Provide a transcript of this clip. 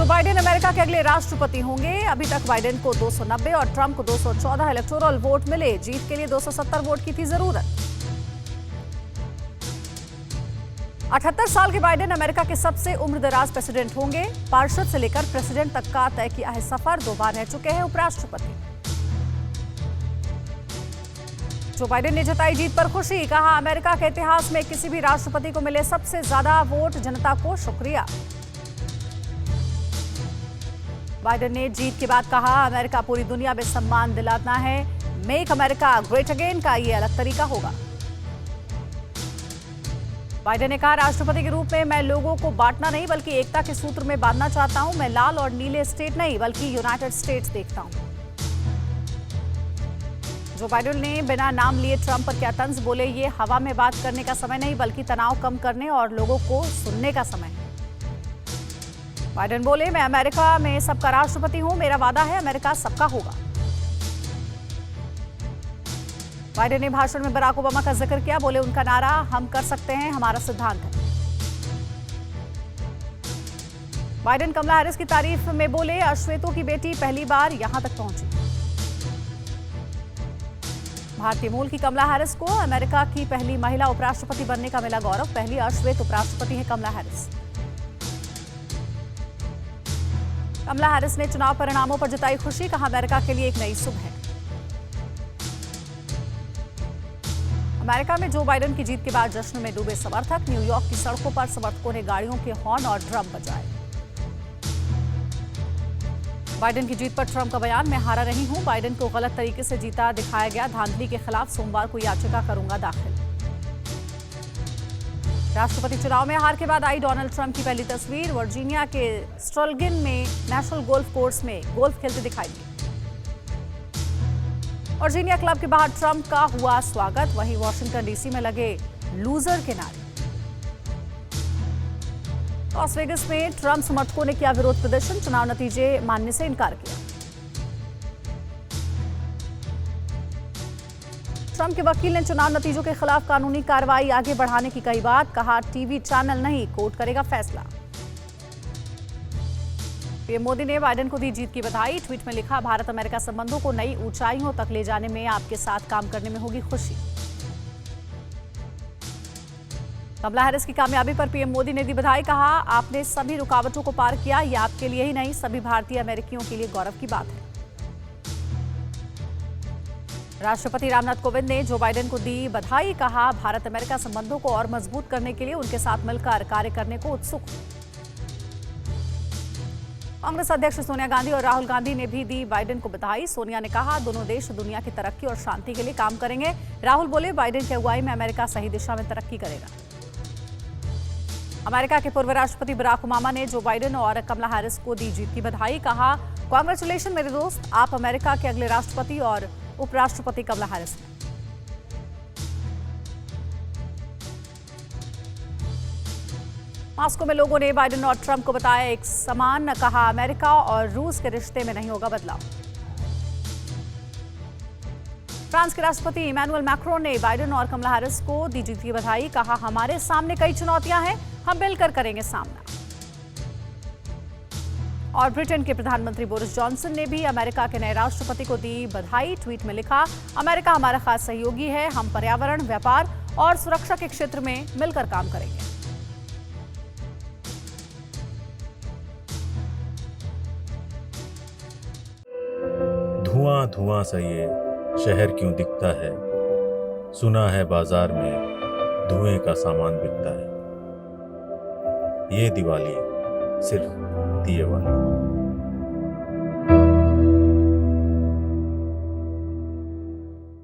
Joe Biden America के अगले राष्ट्रपति होंगे। अभी तक बाइडेन को 290 और ट्रंप को 214 इलेक्टोरल वोट मिले। जीत के लिए 270 वोट की थी जरूरत। 78 साल के बाइडेन अमेरिका के सबसे उम्रदराज प्रेसिडेंट होंगे। पार्षद से लेकर प्रेसिडेंट तक का तय किया है सफर। 2 बार रह चुके हैं उपराष्ट्रपति। जो बाइडेन ने जताई जीत पर खुशी। कहा, अमेरिका के इतिहास में किसी भी राष्ट्रपति को मिले सबसे ज्यादा वोट। जनता को शुक्रिया। बाइडेन ने जीत के बाद कहा, अमेरिका पूरी दुनिया में सम्मान दिलाना है। मेक अमेरिका ग्रेट अगेन का ये अलग तरीका होगा। बाइडेन ने कहा, राष्ट्रपति के रूप में मैं लोगों को बांटना नहीं बल्कि एकता के सूत्र में बांधना चाहता हूं। मैं लाल और नीले स्टेट नहीं बल्कि यूनाइटेड स्टेट्स देखता हूं। जो बाइडेन ने बिना नाम लिए ट्रंप पर क्या तंज बोले। ये हवा में बात करने का समय नहीं बल्कि तनाव कम करने और लोगों को सुनने का समय है। बाइडेन बोले, मैं अमेरिका में सबका राष्ट्रपति हूं। मेरा वादा है अमेरिका सबका होगा। बाइडेन ने भाषण में बराक ओबामा का जिक्र किया। बोले, उनका नारा हम कर सकते हैं हमारा सिद्धांत है। बाइडेन कमला हैरिस की तारीफ में बोले, अश्वेतों की बेटी पहली बार यहां तक पहुंची। भारतीय मूल की कमला हैरिस को अमेरिका की पहली महिला उपराष्ट्रपति बनने का मिला गौरव। पहली अश्वेत उपराष्ट्रपति है कमला हैरिस। कमला हैरिस ने चुनाव परिणामों पर जताई खुशी। कहा, अमेरिका के लिए एक नई सुबह है। अमेरिका में जो बाइडेन की जीत के बाद जश्न में डूबे समर्थक। न्यूयॉर्क की सड़कों पर समर्थकों ने गाड़ियों के हॉर्न और ड्रम बजाए। बाइडेन की जीत पर ट्रंप का बयान, मैं हारा नहीं हूं। बाइडेन को गलत तरीके से जीता दिखाया गया। धांधली के खिलाफ सोमवार को याचिका करूंगा दाखिल। राष्ट्रपति चुनाव में हार के बाद आई डोनाल्ड ट्रंप की पहली तस्वीर। वर्जीनिया के स्ट्रलगिन में नेशनल गोल्फ कोर्स में गोल्फ खेलते दिखाई दिए। वर्जीनिया क्लब के बाहर ट्रंप का हुआ स्वागत। वहीं वॉशिंगटन डीसी में लगे लूजर के नारे। लॉस वेगस में ट्रंप समर्थकों ने किया विरोध प्रदर्शन। चुनाव नतीजे मानने से इनकार किया। ट्रंप के वकील ने चुनाव नतीजों के खिलाफ कानूनी कार्रवाई आगे बढ़ाने की कही बात। कहा, टीवी चैनल नहीं कोर्ट करेगा फैसला। पीएम मोदी ने बाइडेन को दी जीत की बधाई। ट्वीट में लिखा, भारत अमेरिका संबंधों को नई ऊंचाइयों तक ले जाने में आपके साथ काम करने में होगी खुशी। कमला हैरिस की कामयाबी पर पीएम मोदी ने दी बधाई। कहा, आपने सभी रुकावटों को पार किया। ये आपके लिए ही नहीं सभी भारतीय अमेरिकियों के लिए गौरव की बात है। राष्ट्रपति रामनाथ कोविंद ने जो बाइडेन को दी बधाई। कहा, भारत अमेरिका संबंधों को और मजबूत करने के लिए उनके साथ मिलकर कार्य करने को उत्सुक हूं। कांग्रेस अध्यक्ष सोनिया गांधी और राहुल गांधी ने भी दी बाइडेन को बधाई। सोनिया ने कहा, दोनों देश दुनिया की तरक्की और शांति के लिए काम करेंगे। राहुल बोले, बाइडेन की अगुवाई में अमेरिका सही दिशा में तरक्की करेगा। अमेरिका के पूर्व राष्ट्रपति बराक ओबामा ने जो बाइडेन और कमला हैरिस को दी जीत की बधाई। कहा, कांग्रेचुलेशन मेरे दोस्त, आप अमेरिका के अगले राष्ट्रपति और उपराष्ट्रपति कमला हैरिस हैं। मॉस्को में लोगों ने बाइडेन और ट्रंप को बताया एक समान। कहा, अमेरिका और रूस के रिश्ते में नहीं होगा बदलाव। फ्रांस के राष्ट्रपति इमैनुअल मैक्रोन ने बाइडेन और कमला हैरिस को दी जीत की बधाई। कहा, हमारे सामने कई चुनौतियां हैं, हम मिलकर करेंगे सामना। और ब्रिटेन के प्रधानमंत्री बोरिस जॉनसन ने भी अमेरिका के नए राष्ट्रपति को दी बधाई। ट्वीट में लिखा, अमेरिका हमारा खास सहयोगी है। हम पर्यावरण, व्यापार और सुरक्षा के क्षेत्र में मिलकर काम करेंगे। धुआं धुआं सा ये शहर क्यों दिखता है। सुना है बाजार में धुएं का सामान बिकता है। ये दिवाली सिर्फ दिए वाली।